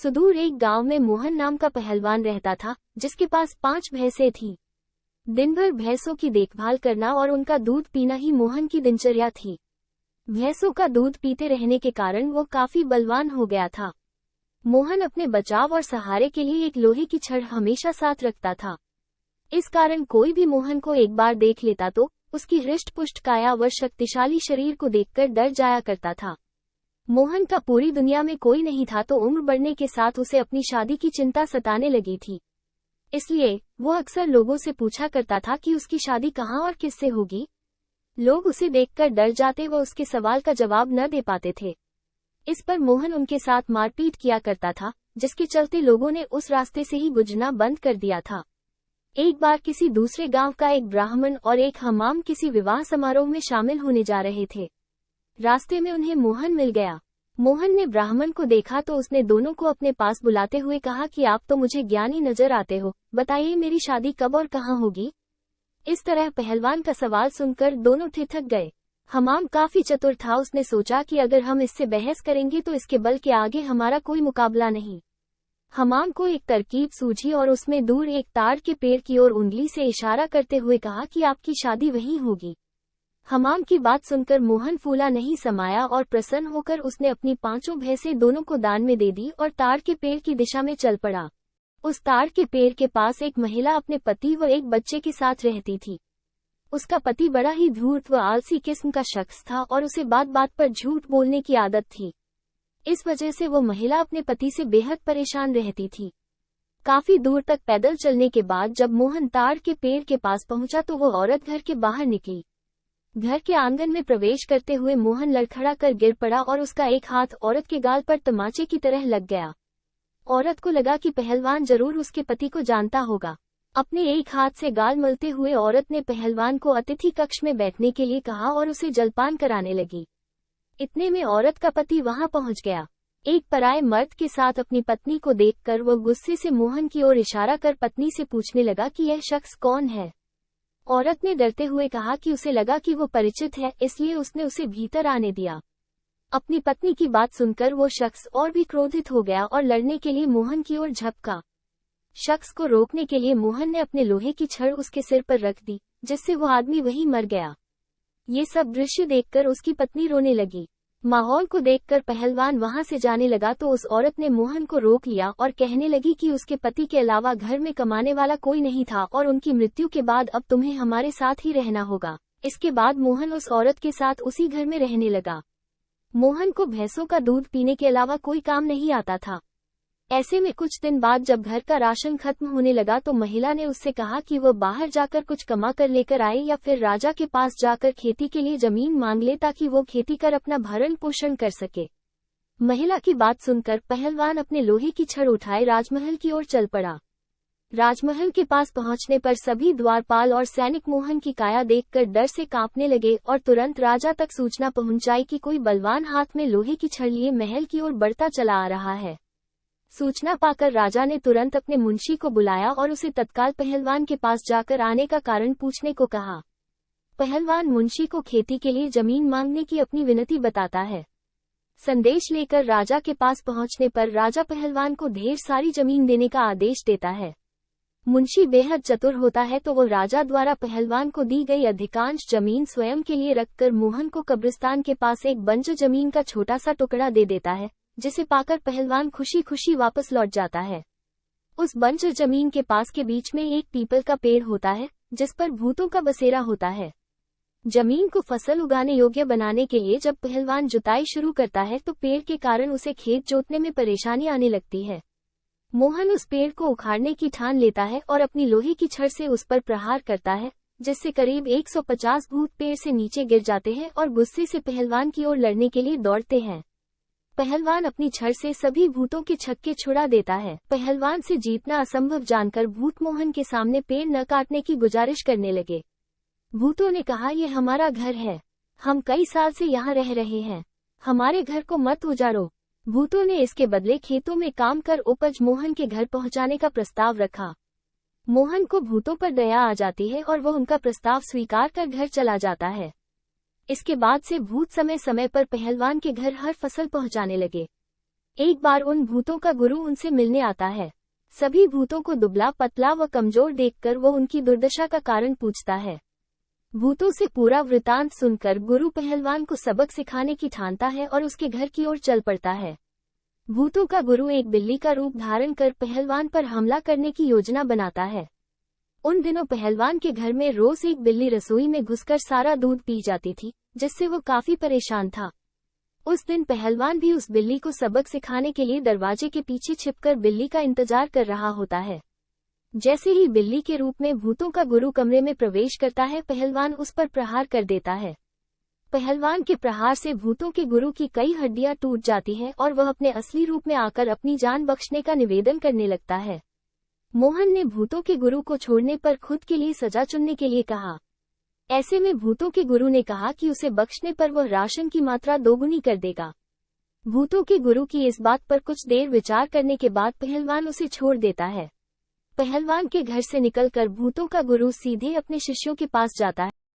सुदूर एक गांव में मोहन नाम का पहलवान रहता था, जिसके पास 5 भैंसें थीं। दिन भर भैंसों की देखभाल करना और उनका दूध पीना ही मोहन की दिनचर्या थी। भैंसों का दूध पीते रहने के कारण वो काफी बलवान हो गया था। मोहन अपने बचाव और सहारे के लिए एक लोहे की छड़ हमेशा साथ रखता था। इस कारण कोई भी मोहन को एक बार देख लेता तो उसकी हृष्ट-पुष्ट काया व शक्तिशाली शरीर को देखकर डर जाया करता था। मोहन का पूरी दुनिया में कोई नहीं था, तो उम्र बढ़ने के साथ उसे अपनी शादी की चिंता सताने लगी थी। इसलिए वो अक्सर लोगों से पूछा करता था कि उसकी शादी कहाँ और किससे होगी। लोग उसे देखकर डर जाते व उसके सवाल का जवाब न दे पाते थे। इस पर मोहन उनके साथ मारपीट किया करता था, जिसके चलते लोगों ने उस रास्ते से ही गुजरना बंद कर दिया था। एक बार किसी दूसरे गांव का एक ब्राह्मण और एक हमाम किसी विवाह समारोह में शामिल होने जा रहे थे। रास्ते में उन्हें मोहन मिल गया। मोहन ने ब्राह्मण को देखा तो उसने दोनों को अपने पास बुलाते हुए कहा कि आप तो मुझे ज्ञानी नजर आते हो, बताइए मेरी शादी कब और कहाँ होगी। इस तरह पहलवान का सवाल सुनकर दोनों ठिठक गए। हमाम काफी चतुर था, उसने सोचा कि अगर हम इससे बहस करेंगे तो इसके बल के आगे हमारा कोई मुकाबला नहीं। हमाम को एक तरकीब सूझी और उसमें दूर एक ताड़ के पेड़ की ओर उंगली से इशारा करते हुए कहा कि आपकी शादी वहीं होगी। हमाम की बात सुनकर मोहन फूला नहीं समाया और प्रसन्न होकर उसने अपनी 5 भैंसें दोनों को दान में दे दी और ताड़ के पेड़ की दिशा में चल पड़ा। उस ताड़ के पेड़ के पास एक महिला अपने पति व एक बच्चे के साथ रहती थी। उसका पति बड़ा ही धूर्त व आलसी किस्म का शख्स था और उसे बात बात पर झूठ बोलने की आदत थी। इस वजह से वो महिला अपने पति से बेहद परेशान रहती थी। काफी दूर तक पैदल चलने के बाद जब मोहन ताड़ के पेड़ के पास पहुंचा तो वो औरत घर के बाहर निकली। घर के आंगन में प्रवेश करते हुए मोहन लड़खड़ा कर गिर पड़ा और उसका एक हाथ औरत के गाल पर तमाचे की तरह लग गया। औरत को लगा कि पहलवान जरूर उसके पति को जानता होगा। अपने एक हाथ से गाल मलते हुए औरत ने पहलवान को अतिथि कक्ष में बैठने के लिए कहा और उसे जलपान कराने लगी। इतने में औरत का पति वहां पहुंच गया। एक पराये मर्द के साथ अपनी पत्नी को देखकर वह गुस्से से मोहन की ओर इशारा कर पत्नी से पूछने लगा कि यह शख्स कौन है। औरत ने डरते हुए कहा कि उसे लगा कि वो परिचित है, इसलिए उसने उसे भीतर आने दिया। अपनी पत्नी की बात सुनकर वो शख्स और भी क्रोधित हो गया और लड़ने के लिए मोहन की ओर झपका। शख्स को रोकने के लिए मोहन ने अपने लोहे की छड़ उसके सिर पर रख दी, जिससे वो आदमी वहीं मर गया। ये सब दृश्य देखकर उसकी पत्नी रोने लगी। माहौल को देखकर पहलवान वहां से जाने लगा तो उस औरत ने मोहन को रोक लिया और कहने लगी कि उसके पति के अलावा घर में कमाने वाला कोई नहीं था और उनकी मृत्यु के बाद अब तुम्हें हमारे साथ ही रहना होगा। इसके बाद मोहन उस औरत के साथ उसी घर में रहने लगा। मोहन को भैंसों का दूध पीने के अलावा कोई काम नहीं आता था। ऐसे में कुछ दिन बाद जब घर का राशन खत्म होने लगा तो महिला ने उससे कहा कि वह बाहर जाकर कुछ कमा कर लेकर आए या फिर राजा के पास जाकर खेती के लिए जमीन मांग ले ताकि वो खेती कर अपना भरण पोषण कर सके। महिला की बात सुनकर पहलवान अपने लोहे की छड़ उठाए राजमहल की ओर चल पड़ा। राजमहल के पास पहुंचने पर सभी द्वारपाल और सैनिक मोहन की काया देखकर डर से कांपने लगे और तुरंत राजा तक सूचना पहुंचाई कि कोई बलवान हाथ में लोहे की छड़ लिए महल की ओर बढ़ता चला आ रहा है। सूचना पाकर राजा ने तुरंत अपने मुंशी को बुलाया और उसे तत्काल पहलवान के पास जाकर आने का कारण पूछने को कहा। पहलवान मुंशी को खेती के लिए जमीन मांगने की अपनी विनती बताता है। संदेश लेकर राजा के पास पहुंचने पर राजा पहलवान को ढेर सारी जमीन देने का आदेश देता है। मुंशी बेहद चतुर होता है तो वो राजा द्वारा पहलवान को दी गई अधिकांश जमीन स्वयं के लिए रखकर मोहन को कब्रिस्तान के पास एक बंजर जमीन का छोटा सा टुकड़ा दे देता है, जिसे पाकर पहलवान खुशी खुशी वापस लौट जाता है। उस बंजर जमीन के पास के बीच में एक पीपल का पेड़ होता है, जिस पर भूतों का बसेरा होता है। जमीन को फसल उगाने योग्य बनाने के लिए जब पहलवान जुताई शुरू करता है तो पेड़ के कारण उसे खेत जोतने में परेशानी आने लगती है। मोहन उस पेड़ को उखाड़ने की ठान लेता है और अपनी लोहे की छड़ से उस पर प्रहार करता है, जिससे करीब 150 भूत पेड़ से नीचे गिर जाते हैं और गुस्से से पहलवान की ओर लड़ने के लिए दौड़ते हैं। पहलवान अपनी छड़ से सभी भूतों के छक्के छुड़ा देता है। पहलवान से जीतना असंभव जानकर भूत मोहन के सामने पेड़ न काटने की गुजारिश करने लगे। भूतों ने कहा, ये हमारा घर है, हम कई साल से यहाँ रह रहे हैं, हमारे घर को मत उजाड़ो। भूतों ने इसके बदले खेतों में काम कर उपज मोहन के घर पहुँचाने का प्रस्ताव रखा। मोहन को भूतों पर दया आ जाती है और वह उनका प्रस्ताव स्वीकार कर घर चला जाता है। इसके बाद से भूत समय समय पर पहलवान के घर हर फसल पहुंचाने लगे। एक बार उन भूतों का गुरु उनसे मिलने आता है। सभी भूतों को दुबला पतला व कमजोर देखकर वो उनकी दुर्दशा का कारण पूछता है। भूतों से पूरा वृतांत सुनकर गुरु पहलवान को सबक सिखाने की ठानता है और उसके घर की ओर चल पड़ता है। भूतों का गुरु एक बिल्ली का रूप धारण कर पहलवान पर हमला करने की योजना बनाता है। उन दिनों पहलवान के घर में रोज एक बिल्ली रसोई में घुसकर सारा दूध पी जाती थी, जिससे वो काफी परेशान था। उस दिन पहलवान भी उस बिल्ली को सबक सिखाने के लिए दरवाजे के पीछे छिपकर बिल्ली का इंतजार कर रहा होता है। जैसे ही बिल्ली के रूप में भूतों का गुरु कमरे में प्रवेश करता है, पहलवान उस पर प्रहार कर देता है। पहलवान के प्रहार से भूतों के गुरु की कई हड्डियां टूट जाती हैं और वह अपने असली रूप में आकर अपनी जान बख्शने का निवेदन करने लगता है। मोहन ने भूतों के गुरु को छोड़ने पर खुद के लिए सजा चुनने के लिए कहा। ऐसे में भूतों के गुरु ने कहा कि उसे बख्शने पर वह राशन की मात्रा दोगुनी कर देगा। भूतों के गुरु की इस बात पर कुछ देर विचार करने के बाद पहलवान उसे छोड़ देता है। पहलवान के घर से निकलकर भूतों का गुरु सीधे अपने शिष्यों के पास जाता है।